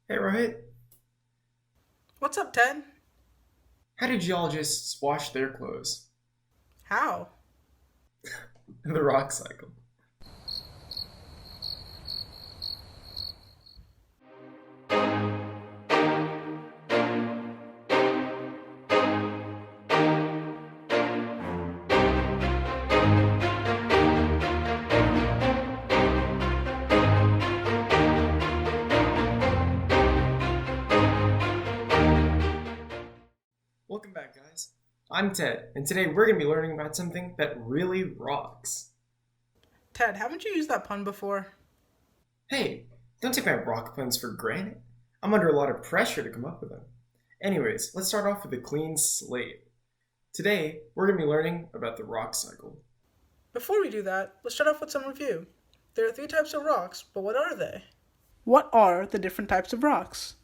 Hey Rohit, What's up, Ted? how do geologists wash their clothes? How? The rock cycle. Welcome back, guys. I'm Ted, and today we're going to be learning about something that really rocks. Ted, haven't you used that pun before? Hey, don't take my rock puns for granted. I'm under a lot of pressure to come up with them. Anyways, let's start off with a clean slate. Today, we're going to be learning about the rock cycle. Before we do that, let's start off with some review. There are three types of rocks, but what are they? What are the different types of rocks?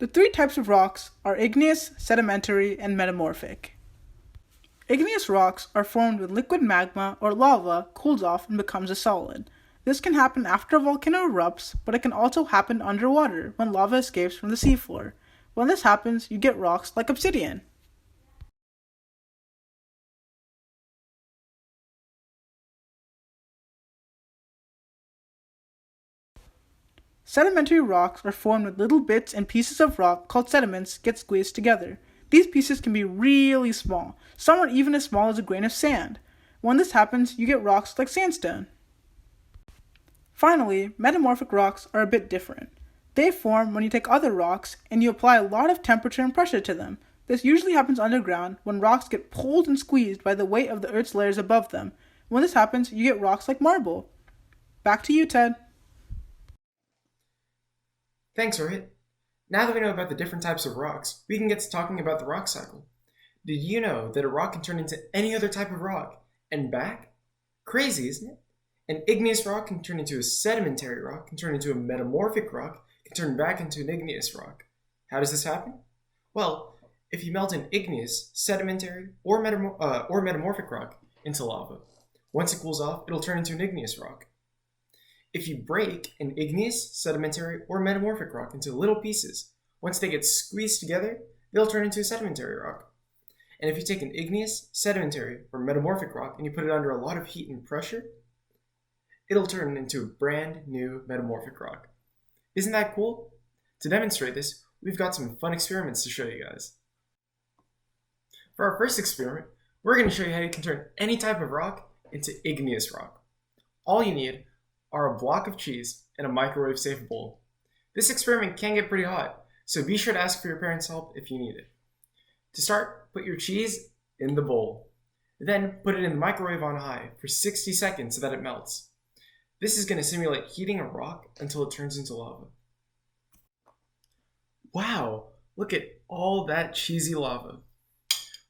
The three types of rocks are igneous, sedimentary, and metamorphic. Igneous rocks are formed when liquid magma or lava cools off and becomes a solid. This can happen after a volcano erupts, but it can also happen underwater when lava escapes from the seafloor. When this happens, you get rocks like obsidian. Sedimentary rocks are formed when little bits and pieces of rock called sediments get squeezed together. These pieces can be really small. Some are even as small as a grain of sand. When this happens, you get rocks like sandstone. Finally, metamorphic rocks are a bit different. They form when you take other rocks and you apply a lot of temperature and pressure to them. This usually happens underground when rocks get pulled and squeezed by the weight of the Earth's layers above them. When this happens, you get rocks like marble. Back to you, Ted. Thanks, Rohit. Now that we know about the different types of rocks, we can get to talking about the rock cycle. Did you know that a rock can turn into any other type of rock and back? Crazy, isn't it? An igneous rock can turn into a sedimentary rock, can turn into a metamorphic rock, can turn back into an igneous rock. How does this happen? Well, if you melt an igneous, sedimentary, or metamorphic rock into lava, once it cools off, it'll turn into an igneous rock. If you break an igneous, sedimentary, or metamorphic rock into little pieces, once they get squeezed together, they'll turn into a sedimentary rock. And if you take an igneous, sedimentary, or metamorphic rock and you put it under a lot of heat and pressure, it'll turn into a brand new metamorphic rock. Isn't that cool? To demonstrate this, we've got some fun experiments to show you guys. For our first experiment, we're going to show you how you can turn any type of rock into igneous rock. All you need are a block of cheese and a microwave-safe bowl. This experiment can get pretty hot, so be sure to ask for your parents' help if you need it. To start, put your cheese in the bowl. Then put it in the microwave on high for 60 seconds so that it melts. This is going to simulate heating a rock until it turns into lava. Wow, look at all that cheesy lava.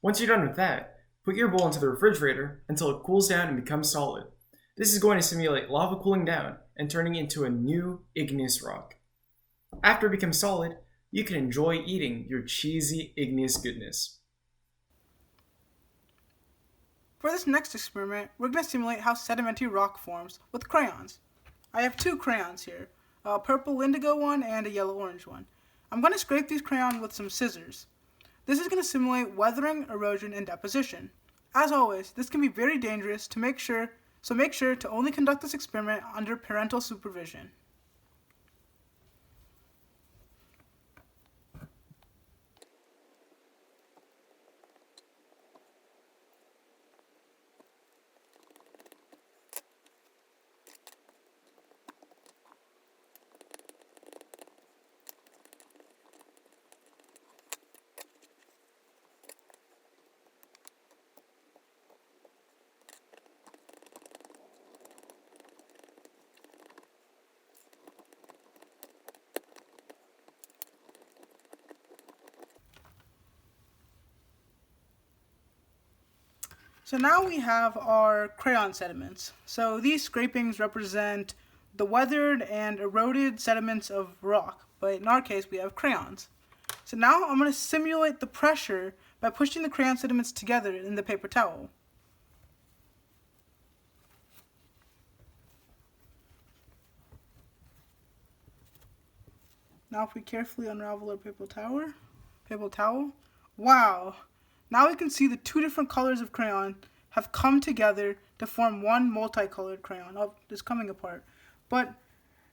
Once you're done with that, put your bowl into the refrigerator until it cools down and becomes solid. This is going to simulate lava cooling down and turning into a new igneous rock. After it becomes solid, you can enjoy eating your cheesy igneous goodness. For this next experiment, we're going to simulate how sedimentary rock forms with crayons. I have two crayons here, a purple indigo one and a yellow orange one. I'm going to scrape these crayons with some scissors. This is going to simulate weathering, erosion, and deposition. As always, this can be very dangerous, so make sure to only conduct this experiment under parental supervision. So now we have our crayon sediments. So these scrapings represent the weathered and eroded sediments of rock, but in our case we have crayons. So now I'm going to simulate the pressure by pushing the crayon sediments together in the paper towel. Now if we carefully unravel our paper towel, wow! Now we can see the two different colors of crayon have come together to form one multicolored crayon. Oh, it's coming apart. But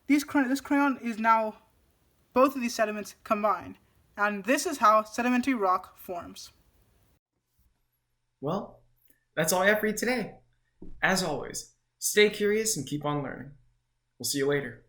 this crayon is now both of these sediments combined. And this is how sedimentary rock forms. Well, that's all I have for you today. As always, stay curious and keep on learning. We'll see you later.